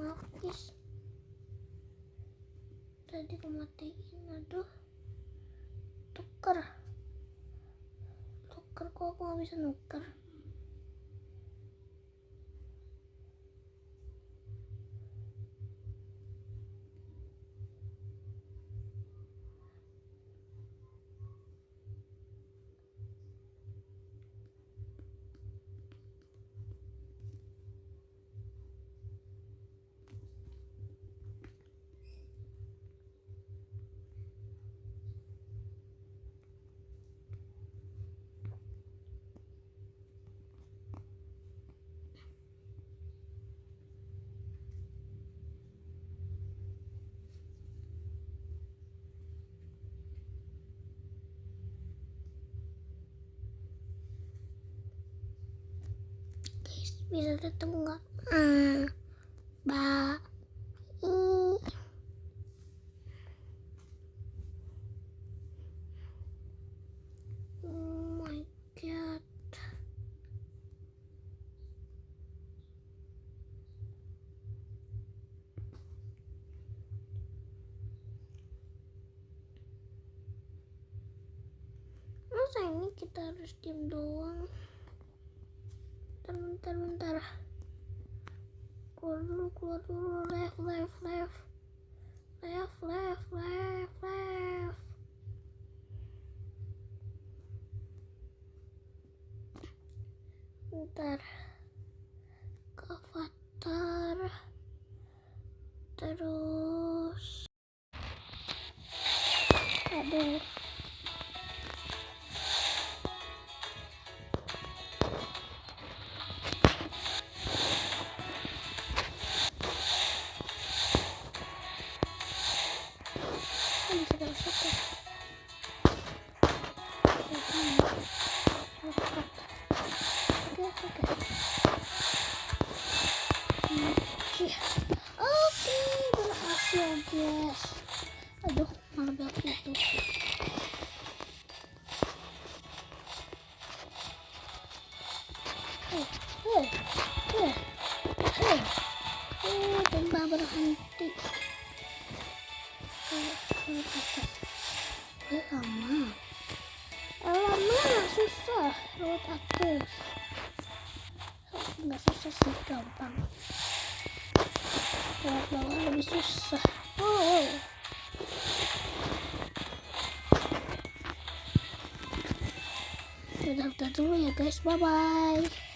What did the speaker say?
Maaf guys, tadi aku matiin. Aduh, tuker kok aku nggak bisa nuker. Bisa ketemu nggak? Bye. Oh my god. Masa ini kita harus diam doang? Bentar. Keluar dulu. Left. Bentar. Ke avatar. Terus. Aduh. Oke, berhasil guys. Aduh, malah belok itu. Gempa berhenti. Lama susah lewat atas. Nggak susah sih, gampang. Lewat bawah lebih susah. Udah dulu ya guys, bye bye.